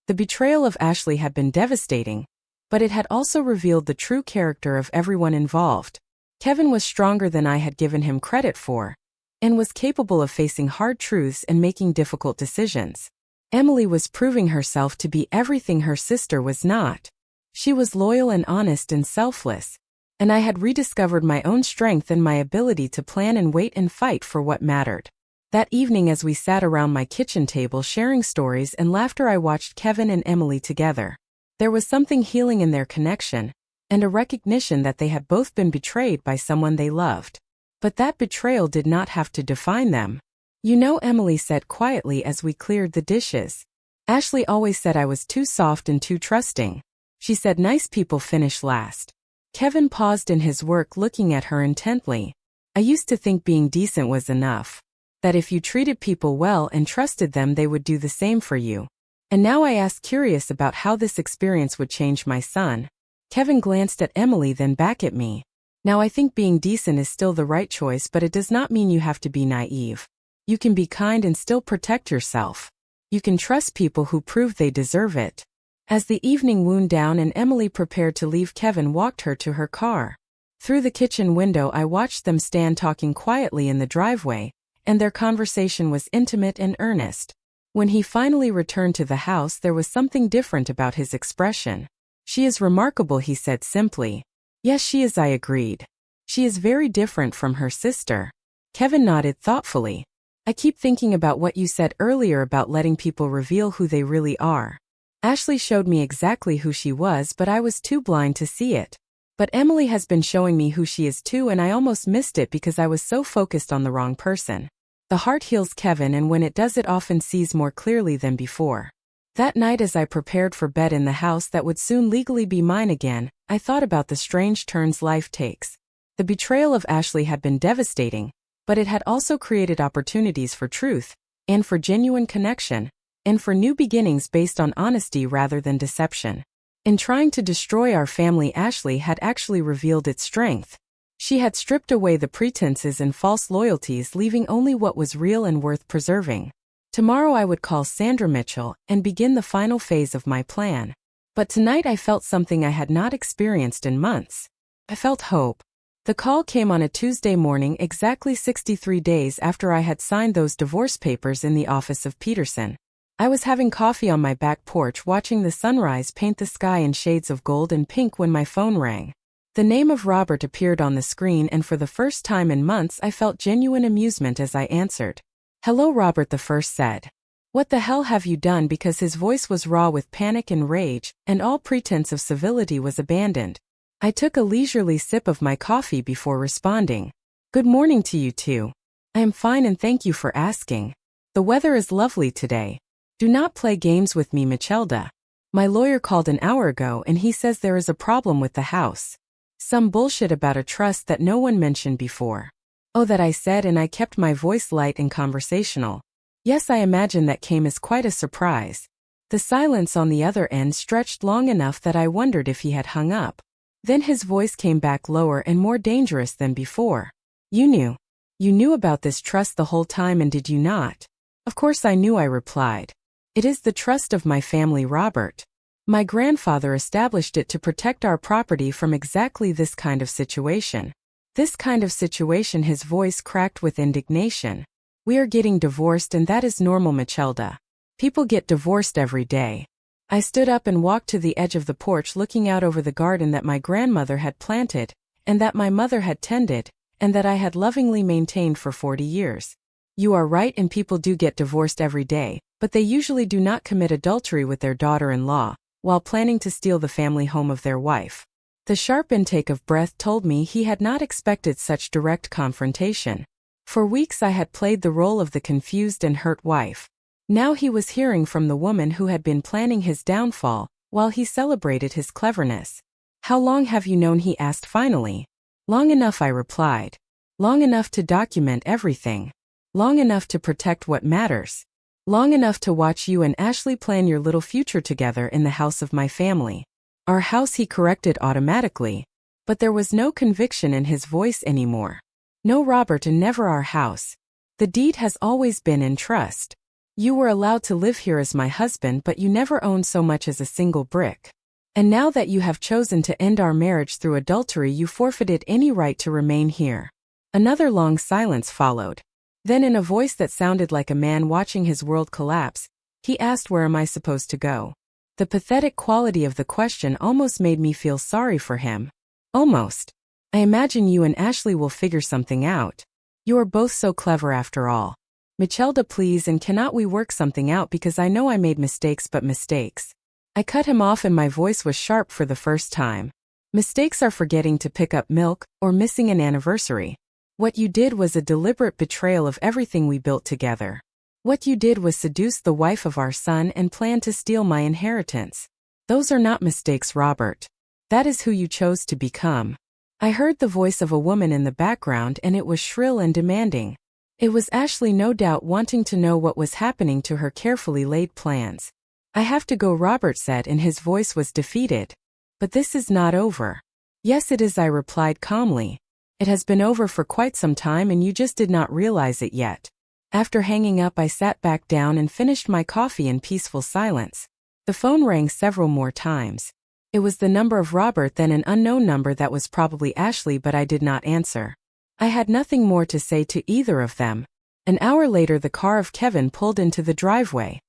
The betrayal of Ashley had been devastating, but it had also revealed the true character of everyone involved. Kevin was stronger than I had given him credit for, and was capable of facing hard truths and making difficult decisions. Emily was proving herself to be everything her sister was not. She was loyal and honest and selfless, and I had rediscovered my own strength and my ability to plan and wait and fight for what mattered. That evening, as we sat around my kitchen table sharing stories and laughter, I watched Kevin and Emily together. There was something healing in their connection, and a recognition that they had both been betrayed by someone they loved. But that betrayal did not have to define them. You know, Emily said quietly as we cleared the dishes. Ashley always said I was too soft and too trusting. She said nice people finish last. Kevin paused in his work, looking at her intently. I used to think being decent was enough. That if you treated people well and trusted them, they would do the same for you. And now I asked, curious about how this experience would change my son. Kevin glanced at Emily, then back at me. Now I think being decent is still the right choice, but it does not mean you have to be naive. You can be kind and still protect yourself. You can trust people who prove they deserve it. As the evening wound down and Emily prepared to leave, Kevin walked her to her car. Through the kitchen window I watched them stand talking quietly in the driveway, and their conversation was intimate and earnest. When he finally returned to the house, there was something different about his expression. "She is remarkable," he said simply. "Yes, she is," I agreed. "She is very different from her sister." Kevin nodded thoughtfully. "I keep thinking about what you said earlier about letting people reveal who they really are. Ashley showed me exactly who she was, but I was too blind to see it. But Emily has been showing me who she is too, and I almost missed it because I was so focused on the wrong person." The heart heals, Kevin, and when it does, it often sees more clearly than before. That night, as I prepared for bed in the house that would soon legally be mine again, I thought about the strange turns life takes. The betrayal of Ashley had been devastating, but it had also created opportunities for truth, and for genuine connection, and for new beginnings based on honesty rather than deception. In trying to destroy our family, Ashley had actually revealed its strength. She had stripped away the pretenses and false loyalties, leaving only what was real and worth preserving. Tomorrow I would call Sandra Mitchell and begin the final phase of my plan. But tonight I felt something I had not experienced in months. I felt hope. The call came on a Tuesday morning, exactly 63 days after I had signed those divorce papers in the office of Peterson. I was having coffee on my back porch, watching the sunrise paint the sky in shades of gold and pink, when my phone rang. The name of Robert appeared on the screen, and for the first time in months I felt genuine amusement as I answered. "Hello, Robert," the first said. "What the hell have you done?" Because his voice was raw with panic and rage, and all pretense of civility was abandoned. I took a leisurely sip of my coffee before responding. "Good morning to you too. I am fine and thank you for asking. The weather is lovely today. Do not play games with me, Michelda. My lawyer called an hour ago and he says there is a problem with the house. Some bullshit about a trust that no one mentioned before." "Oh," that I said, and I kept my voice light and conversational. "Yes, I imagine that came as quite a surprise." The silence on the other end stretched long enough that I wondered if he had hung up. Then his voice came back, lower and more dangerous than before. "You knew. You knew about this trust the whole time, and did you not?" "Of course I knew," I replied. "It is the trust of my family, Robert. My grandfather established it to protect our property from exactly this kind of situation." "This kind of situation?" His voice cracked with indignation. "We are getting divorced, and that is normal, Michelda. People get divorced every day." I stood up and walked to the edge of the porch, looking out over the garden that my grandmother had planted, and that my mother had tended, and that I had lovingly maintained for 40 years. "You are right, and people do get divorced every day, but they usually do not commit adultery with their daughter-in-law, while planning to steal the family home of their wife." The sharp intake of breath told me he had not expected such direct confrontation. For weeks I had played the role of the confused and hurt wife. Now he was hearing from the woman who had been planning his downfall, while he celebrated his cleverness. "How long have you known?" he asked finally. "Long enough," I replied. "Long enough to document everything. Long enough to protect what matters. Long enough to watch you and Ashley plan your little future together in the house of my family." "Our house," he corrected automatically. But there was no conviction in his voice anymore. "No, Robert, and never our house. The deed has always been in trust. You were allowed to live here as my husband, but you never owned so much as a single brick. And now that you have chosen to end our marriage through adultery, you forfeited any right to remain here." Another long silence followed. Then, in a voice that sounded like a man watching his world collapse, he asked, "Where am I supposed to go?" The pathetic quality of the question almost made me feel sorry for him. Almost. "I imagine you and Ashley will figure something out. You are both so clever after all. Michelda, please, and cannot we work something out, because I know I made mistakes, but mistakes." I cut him off and my voice was sharp for the first time. "Mistakes are forgetting to pick up milk, or missing an anniversary. What you did was a deliberate betrayal of everything we built together. What you did was seduce the wife of our son and plan to steal my inheritance. Those are not mistakes, Robert. That is who you chose to become." I heard the voice of a woman in the background, and it was shrill and demanding. It was Ashley, no doubt, wanting to know what was happening to her carefully laid plans. I have to go, Robert said, and his voice was defeated. But this is not over. Yes, it is, I replied calmly. It has been over for quite some time and you just did not realize it yet. After hanging up, I sat back down and finished my coffee in peaceful silence. The phone rang several more times. It was the number of Robert, then an unknown number that was probably Ashley, but I did not answer. I had nothing more to say to either of them. An hour later, the car of Kevin pulled into the driveway.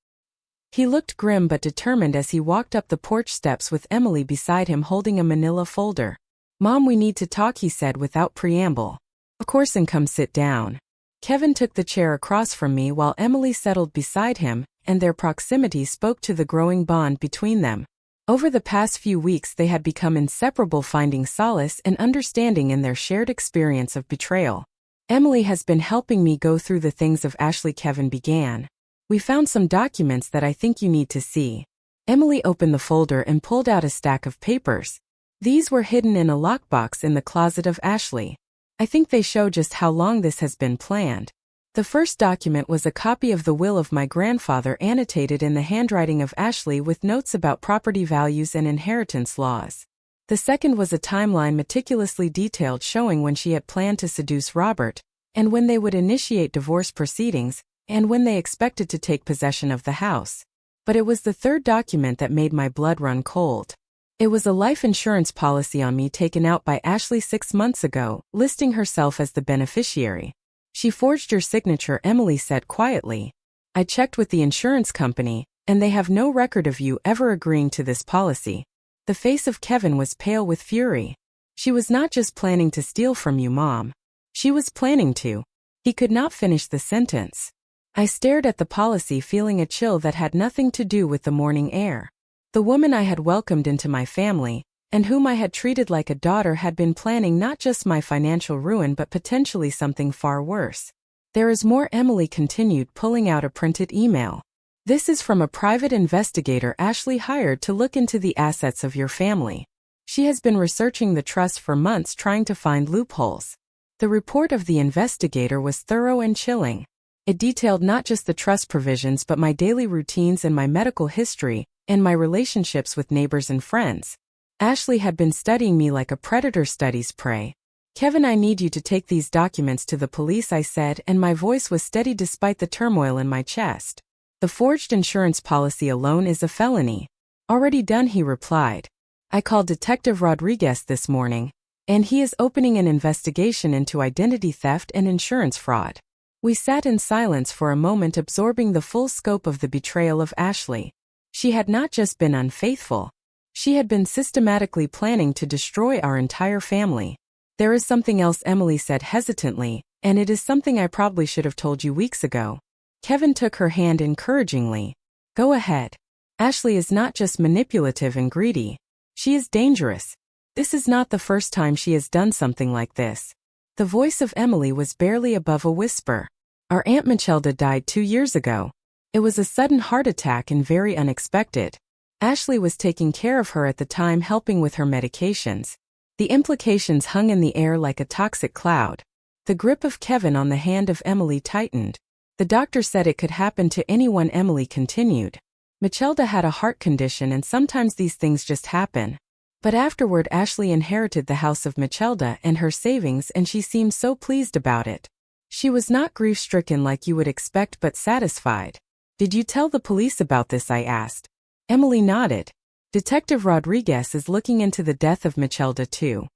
He looked grim but determined as he walked up the porch steps with Emily beside him holding a manila folder. Mom, we need to talk, he said without preamble. Of course, and come sit down. Kevin took the chair across from me while Emily settled beside him, and their proximity spoke to the growing bond between them. Over the past few weeks they had become inseparable, finding solace and understanding in their shared experience of betrayal. Emily has been helping me go through the things of Ashley, Kevin began. We found some documents that I think you need to see. Emily opened the folder and pulled out a stack of papers. These were hidden in a lockbox in the closet of Ashley. I think they show just how long this has been planned. The first document was a copy of the will of my grandfather annotated in the handwriting of Ashley with notes about property values and inheritance laws. The second was a timeline meticulously detailed showing when she had planned to seduce Robert, and when they would initiate divorce proceedings, and when they expected to take possession of the house. But it was the third document that made my blood run cold. It was a life insurance policy on me taken out by Ashley 6 months ago, listing herself as the beneficiary. She forged your signature, Emily said quietly. I checked with the insurance company, and they have no record of you ever agreeing to this policy. The face of Kevin was pale with fury. She was not just planning to steal from you, Mom. She was planning to. He could not finish the sentence. I stared at the policy, feeling a chill that had nothing to do with the morning air. The woman I had welcomed into my family, and whom I had treated like a daughter, had been planning not just my financial ruin but potentially something far worse. There is more, Emily continued, pulling out a printed email. This is from a private investigator Ashley hired to look into the assets of your family. She has been researching the trust for months, trying to find loopholes. The report of the investigator was thorough and chilling. It detailed not just the trust provisions but my daily routines and my medical history, and my relationships with neighbors and friends. Ashley had been studying me like a predator studies prey. Kevin, I need you to take these documents to the police, I said, and my voice was steady despite the turmoil in my chest. The forged insurance policy alone is a felony. Already done, he replied. I called Detective Rodriguez this morning, and he is opening an investigation into identity theft and insurance fraud. We sat in silence for a moment, absorbing the full scope of the betrayal of Ashley. She had not just been unfaithful. She had been systematically planning to destroy our entire family. There is something else, Emily said hesitantly, and it is something I probably should have told you weeks ago. Kevin took her hand encouragingly. Go ahead. Ashley is not just manipulative and greedy. She is dangerous. This is not the first time she has done something like this. The voice of Emily was barely above a whisper. Our Aunt Michelda died 2 years ago. It was a sudden heart attack and very unexpected. Ashley was taking care of her at the time, helping with her medications. The implications hung in the air like a toxic cloud. The grip of Kevin on the hand of Emily tightened. The doctor said it could happen to anyone, Emily continued. Michelda had a heart condition and sometimes these things just happen. But afterward Ashley inherited the house of Michelda and her savings, and she seemed so pleased about it. She was not grief-stricken like you would expect, but satisfied. Did you tell the police about this? I asked. Emily nodded. Detective Rodriguez is looking into the death of Michelda too.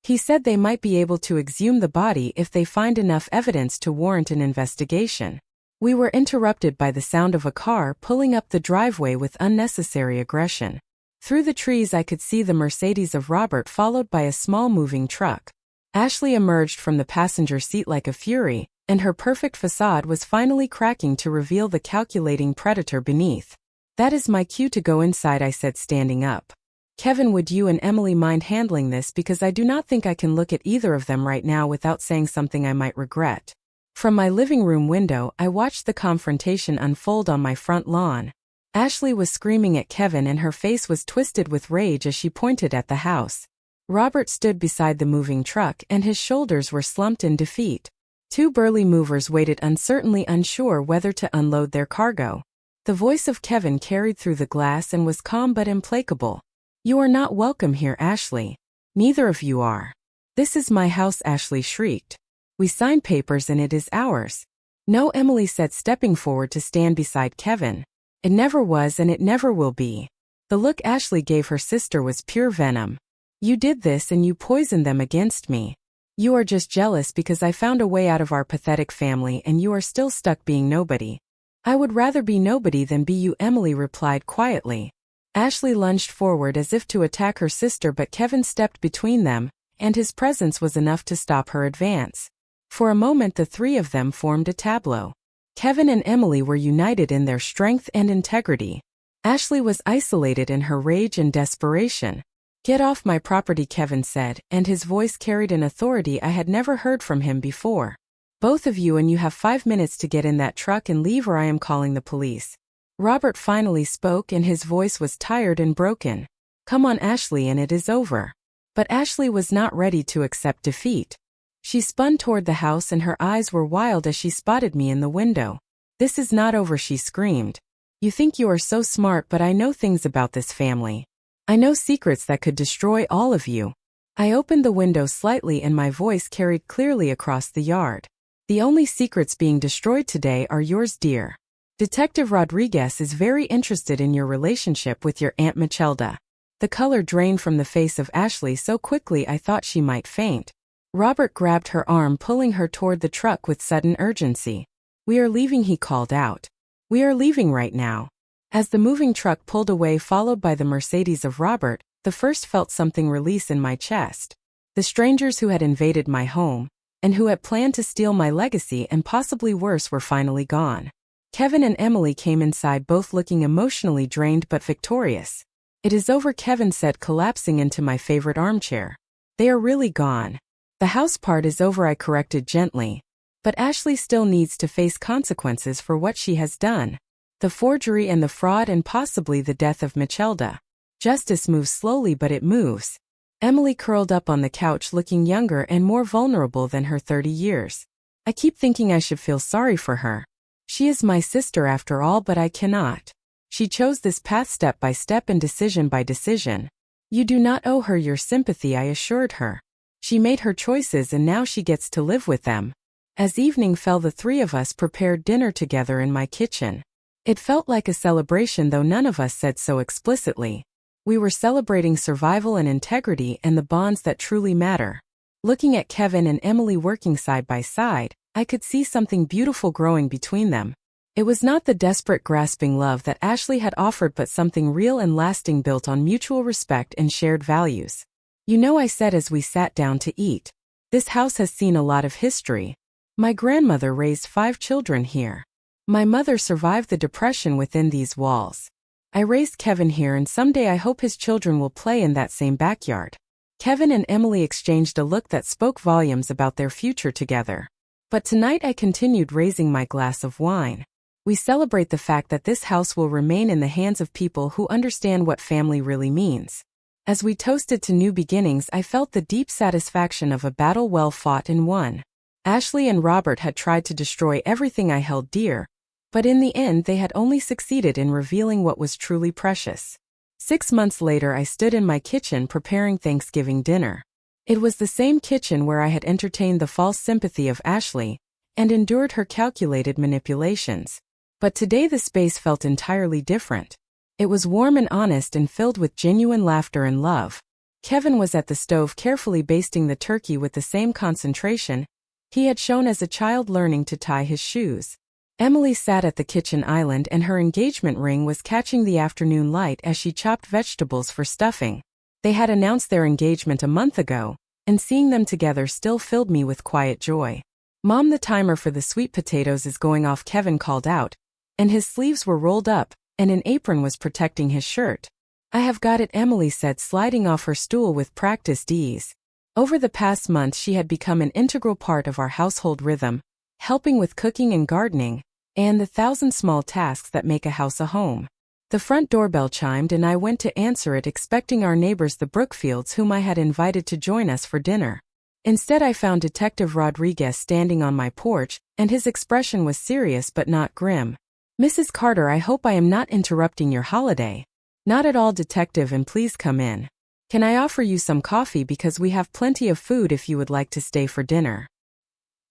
He said they might be able to exhume the body if they find enough evidence to warrant an investigation. We were interrupted by the sound of a car pulling up the driveway with unnecessary aggression. Through the trees I could see the Mercedes of Robert, followed by a small moving truck. Ashley emerged from the passenger seat like a fury, and her perfect facade was finally cracking to reveal the calculating predator beneath. That is my cue to go inside, I said, standing up. Kevin, would you and Emily mind handling this, because I do not think I can look at either of them right now without saying something I might regret. From my living room window I watched the confrontation unfold on my front lawn. Ashley was screaming at Kevin and her face was twisted with rage as she pointed at the house. Robert stood beside the moving truck and his shoulders were slumped in defeat. Two burly movers waited uncertainly, unsure whether to unload their cargo. The voice of Kevin carried through the glass and was calm but implacable. "You are not welcome here, Ashley. Neither of you are." "This is my house," Ashley shrieked. "We signed papers and it is ours." "No," Emily said, stepping forward to stand beside Kevin. "It never was and it never will be." The look Ashley gave her sister was pure venom. "You did this and you poisoned them against me. You are just jealous because I found a way out of our pathetic family and you are still stuck being nobody." "I would rather be nobody than be you," Emily replied quietly. Ashley lunged forward as if to attack her sister, but Kevin stepped between them, and his presence was enough to stop her advance. For a moment the three of them formed a tableau. Kevin and Emily were united in their strength and integrity. Ashley was isolated in her rage and desperation. "Get off my property," Kevin said, and his voice carried an authority I had never heard from him before. "Both of you, and you have 5 minutes to get in that truck and leave or I am calling the police." Robert finally spoke and his voice was tired and broken. "Come on, Ashley, and it is over." But Ashley was not ready to accept defeat. She spun toward the house and her eyes were wild as she spotted me in the window. "This is not over," she screamed. "You think you are so smart, but I know things about this family. I know secrets that could destroy all of you." I opened the window slightly and my voice carried clearly across the yard. "The only secrets being destroyed today are yours, dear. Detective Rodriguez is very interested in your relationship with your Aunt Michelda." The color drained from the face of Ashley so quickly I thought she might faint. Robert grabbed her arm, pulling her toward the truck with sudden urgency. "We are leaving," he called out. "We are leaving right now." As the moving truck pulled away, followed by the Mercedes of Robert, the first felt something release in my chest. The strangers who had invaded my home, and who had planned to steal my legacy and possibly worse, were finally gone. Kevin and Emily came inside, both looking emotionally drained but victorious. "It is over," Kevin said, collapsing into my favorite armchair. "They are really gone." "The house part is over," I corrected gently. "But Ashley still needs to face consequences for what she has done. The forgery and the fraud and possibly the death of Michelda. Justice moves slowly, but it moves." Emily curled up on the couch, looking younger and more vulnerable than her 30 years. "I keep thinking I should feel sorry for her. She is my sister after all, but I cannot. She chose this path step by step and decision by decision." "You do not owe her your sympathy," I assured her. "She made her choices and now she gets to live with them." As evening fell, the three of us prepared dinner together in my kitchen. It felt like a celebration, though none of us said so explicitly. We were celebrating survival and integrity and the bonds that truly matter. Looking at Kevin and Emily working side by side, I could see something beautiful growing between them. It was not the desperate, grasping love that Ashley had offered, but something real and lasting, built on mutual respect and shared values. "You know," I said as we sat down to eat, "this house has seen a lot of history. My grandmother raised 5 children here. My mother survived the Depression within these walls. I raised Kevin here, and someday I hope his children will play in that same backyard." Kevin and Emily exchanged a look that spoke volumes about their future together. But tonight, I continued, raising my glass of wine. "We celebrate the fact that this house will remain in the hands of people who understand what family really means." As we toasted to new beginnings, I felt the deep satisfaction of a battle well fought and won. Ashley and Robert had tried to destroy everything I held dear, but in the end they had only succeeded in revealing what was truly precious. 6 months later, I stood in my kitchen preparing Thanksgiving dinner. It was the same kitchen where I had entertained the false sympathy of Ashley and endured her calculated manipulations. But today the space felt entirely different. It was warm and honest and filled with genuine laughter and love. Kevin was at the stove, carefully basting the turkey with the same concentration he had shown as a child learning to tie his shoes. Emily sat at the kitchen island, and her engagement ring was catching the afternoon light as she chopped vegetables for stuffing. They had announced their engagement a month ago, and seeing them together still filled me with quiet joy. "Mom, the timer for the sweet potatoes is going off," Kevin called out, and his sleeves were rolled up, and an apron was protecting his shirt. "I have got it," Emily said, sliding off her stool with practiced ease. Over the past month, she had become an integral part of our household rhythm, helping with cooking and gardening, and the 1,000 small tasks that make a house a home. The front doorbell chimed, and I went to answer it, expecting our neighbors, the Brookfields, whom I had invited to join us for dinner. Instead, I found Detective Rodriguez standing on my porch, and his expression was serious but not grim. Mrs. Carter, I hope I am not interrupting your holiday. Not at all, detective, and please come in. Can I offer you some coffee because we have plenty of food if you would like to stay for dinner?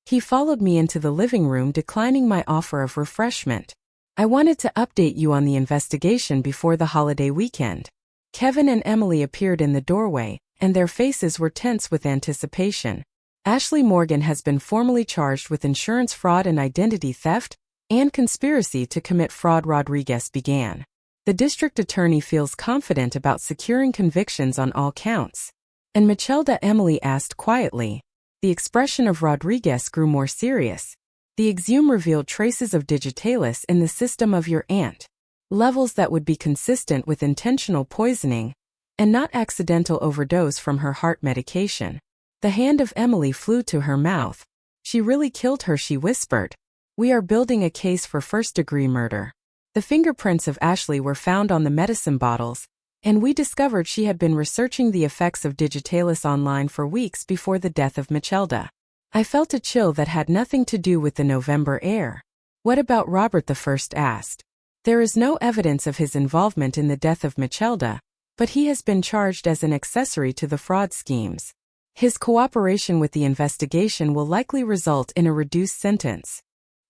He followed me into the living room, declining my offer of refreshment. I wanted to update you on the investigation before the holiday weekend. Kevin and Emily appeared in the doorway, and their faces were tense with anticipation. Ashley Morgan has been formally charged with insurance fraud and identity theft, and conspiracy to commit fraud. Rodriguez began. The district attorney feels confident about securing convictions on all counts. And Michelda, Emily asked quietly. The expression of Rodriguez grew more serious. The exhume revealed traces of digitalis in the system of your aunt. Levels that would be consistent with intentional poisoning, and not accidental overdose from her heart medication. The hand of Emily flew to her mouth. She really killed her, she whispered. We are building a case for first-degree murder. The fingerprints of Ashley were found on the medicine bottles, and we discovered she had been researching the effects of digitalis online for weeks before the death of Michelda. I felt a chill that had nothing to do with the November air. What about Robert? The first asked. There is no evidence of his involvement in the death of Michelda, but he has been charged as an accessory to the fraud schemes. His cooperation with the investigation will likely result in a reduced sentence.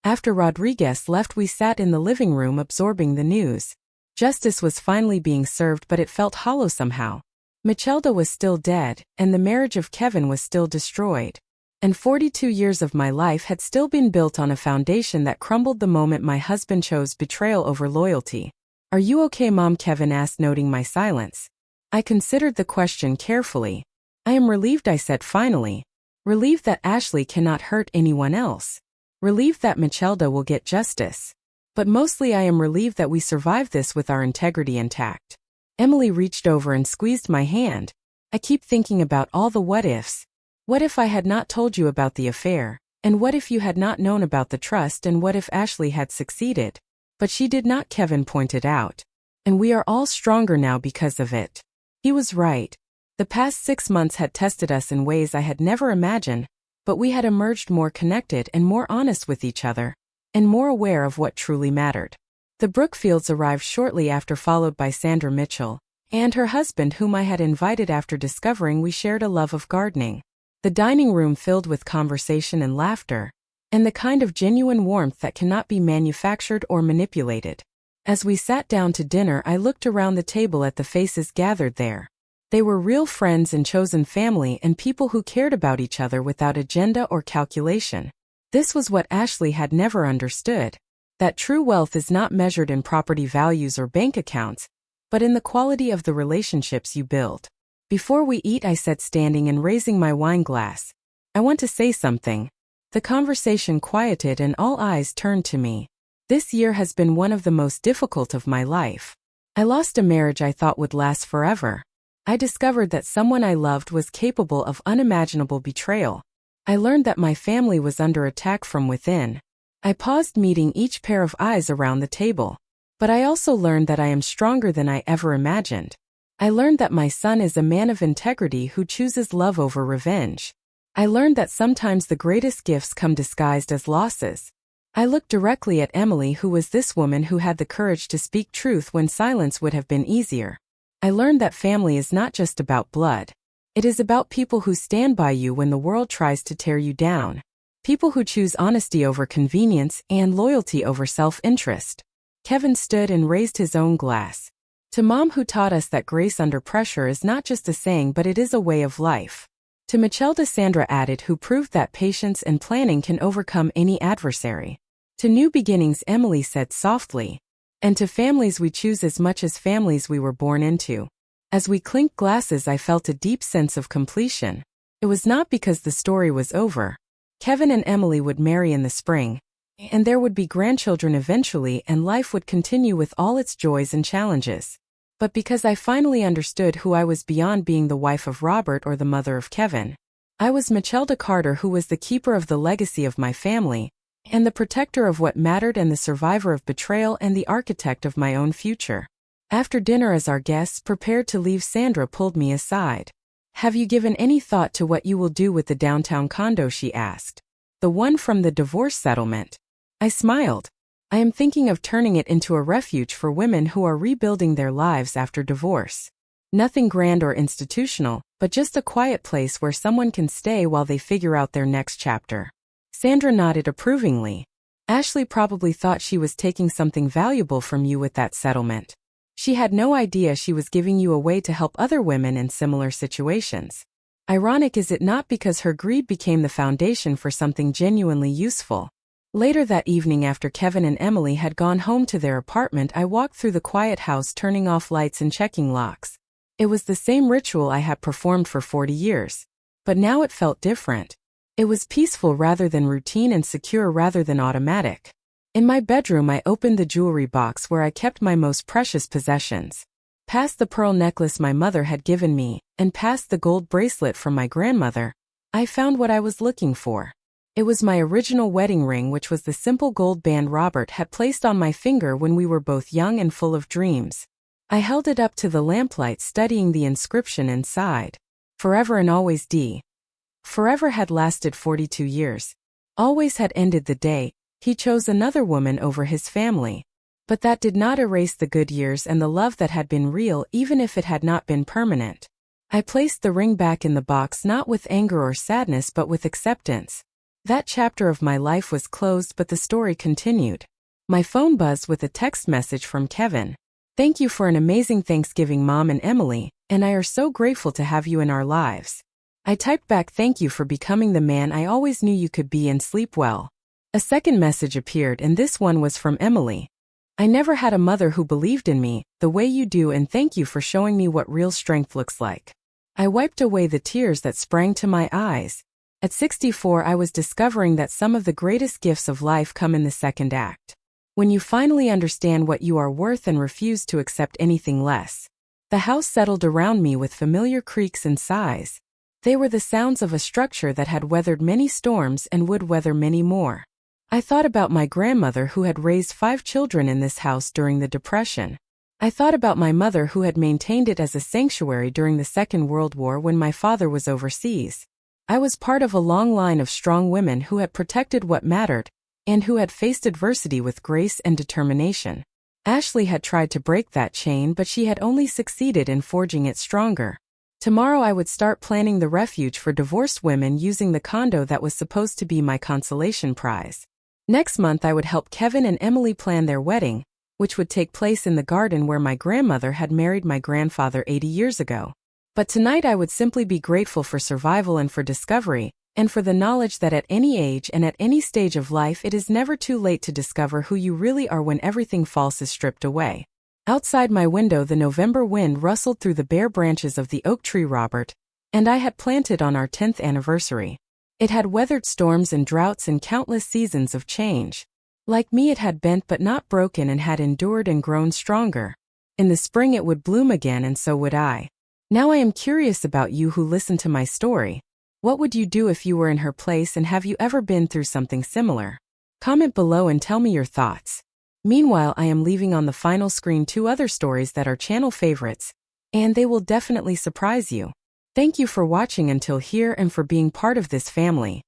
After Rodriguez left, we sat in the living room absorbing the news. Justice was finally being served, but it felt hollow somehow. Michelda was still dead, and the marriage of Kevin was still destroyed. And 42 years of my life had still been built on a foundation that crumbled the moment my husband chose betrayal over loyalty. Are you okay, Mom? Kevin asked, noting my silence. I considered the question carefully. I am relieved, I said finally. Relieved that Ashley cannot hurt anyone else. Relieved that Michelda will get justice. But mostly I am relieved that we survived this with our integrity intact. Emily reached over and squeezed my hand. I keep thinking about all the what-ifs. What if I had not told you about the affair? And what if you had not known about the trust? And what if Ashley had succeeded? But she did not, Kevin pointed out. And we are all stronger now because of it. He was right. The past 6 months had tested us in ways I had never imagined, but we had emerged more connected and more honest with each other, and more aware of what truly mattered. The Brookfields arrived shortly after, followed by Sandra Mitchell, and her husband, whom I had invited after discovering we shared a love of gardening. The dining room filled with conversation and laughter, and the kind of genuine warmth that cannot be manufactured or manipulated. As we sat down to dinner, I looked around the table at the faces gathered there. They were real friends and chosen family, and people who cared about each other without agenda or calculation. This was what Ashley had never understood. That true wealth is not measured in property values or bank accounts, but in the quality of the relationships you build. Before we eat, I said, standing and raising my wine glass. I want to say something. The conversation quieted and all eyes turned to me. This year has been one of the most difficult of my life. I lost a marriage I thought would last forever. I discovered that someone I loved was capable of unimaginable betrayal. I learned that my family was under attack from within. I paused, meeting each pair of eyes around the table. But I also learned that I am stronger than I ever imagined. I learned that my son is a man of integrity who chooses love over revenge. I learned that sometimes the greatest gifts come disguised as losses. I looked directly at Emily, who was this woman who had the courage to speak truth when silence would have been easier. I learned that family is not just about blood. It is about people who stand by you when the world tries to tear you down. People who choose honesty over convenience and loyalty over self-interest. Kevin stood and raised his own glass. To Mom, who taught us that grace under pressure is not just a saying but it is a way of life. To Michelda, Sandra added, who proved that patience and planning can overcome any adversary. To new beginnings, Emily said softly. And to families we choose as much as families we were born into. As we clinked glasses, I felt a deep sense of completion. It was not because the story was over. Kevin and Emily would marry in the spring, and there would be grandchildren eventually, and life would continue with all its joys and challenges. But because I finally understood who I was beyond being the wife of Robert or the mother of Kevin. I was Michelda Carter, who was the keeper of the legacy of my family, and the protector of what mattered, and the survivor of betrayal, and the architect of my own future. After dinner, as our guests prepared to leave, Sandra pulled me aside. Have you given any thought to what you will do with the downtown condo? She asked. The one from the divorce settlement. I smiled. I am thinking of turning it into a refuge for women who are rebuilding their lives after divorce. Nothing grand or institutional, but just a quiet place where someone can stay while they figure out their next chapter." Sandra nodded approvingly. Ashley probably thought she was taking something valuable from you with that settlement. She had no idea she was giving you away to help other women in similar situations. Ironic, is it not, because her greed became the foundation for something genuinely useful. Later that evening, after Kevin and Emily had gone home to their apartment, I walked through the quiet house, turning off lights and checking locks. It was the same ritual I had performed for 40 years. But now it felt different. It was peaceful rather than routine, and secure rather than automatic. In my bedroom, I opened the jewelry box where I kept my most precious possessions. Past the pearl necklace my mother had given me, and past the gold bracelet from my grandmother, I found what I was looking for. It was my original wedding ring, which was the simple gold band Robert had placed on my finger when we were both young and full of dreams. I held it up to the lamplight, studying the inscription inside. Forever and always D. Forever had lasted 42 years. Always had ended the day he chose another woman over his family. But that did not erase the good years and the love that had been real, even if it had not been permanent. I placed the ring back in the box, not with anger or sadness, but with acceptance. That chapter of my life was closed, but the story continued. My phone buzzed with a text message from Kevin. "Thank you for an amazing Thanksgiving, Mom and Emily, and I are so grateful to have you in our lives." I typed back, "Thank you for becoming the man I always knew you could be, and sleep well." A second message appeared, and this one was from Emily. "I never had a mother who believed in me the way you do, and thank you for showing me what real strength looks like." I wiped away the tears that sprang to my eyes. At 64, I was discovering that some of the greatest gifts of life come in the second act. When you finally understand what you are worth and refuse to accept anything less. The house settled around me with familiar creaks and sighs. They were the sounds of a structure that had weathered many storms and would weather many more. I thought about my grandmother, who had raised 5 children in this house during the Depression. I thought about my mother, who had maintained it as a sanctuary during the Second World War when my father was overseas. I was part of a long line of strong women who had protected what mattered, and who had faced adversity with grace and determination. Ashley had tried to break that chain, but she had only succeeded in forging it stronger. Tomorrow I would start planning the refuge for divorced women, using the condo that was supposed to be my consolation prize. Next month I would help Kevin and Emily plan their wedding, which would take place in the garden where my grandmother had married my grandfather 80 years ago. But tonight I would simply be grateful for survival and for discovery, and for the knowledge that at any age and at any stage of life it is never too late to discover who you really are when everything false is stripped away. Outside my window, the November wind rustled through the bare branches of the oak tree Robert and I had planted on our 10th anniversary. It had weathered storms and droughts and countless seasons of change. Like me, it had bent but not broken, and had endured and grown stronger. In the spring it would bloom again, and so would I. Now I am curious about you who listen to my story. What would you do if you were in her place, and have you ever been through something similar? Comment below and tell me your thoughts. Meanwhile, I am leaving on the final screen 2 other stories that are channel favorites, and they will definitely surprise you. Thank you for watching until here and for being part of this family.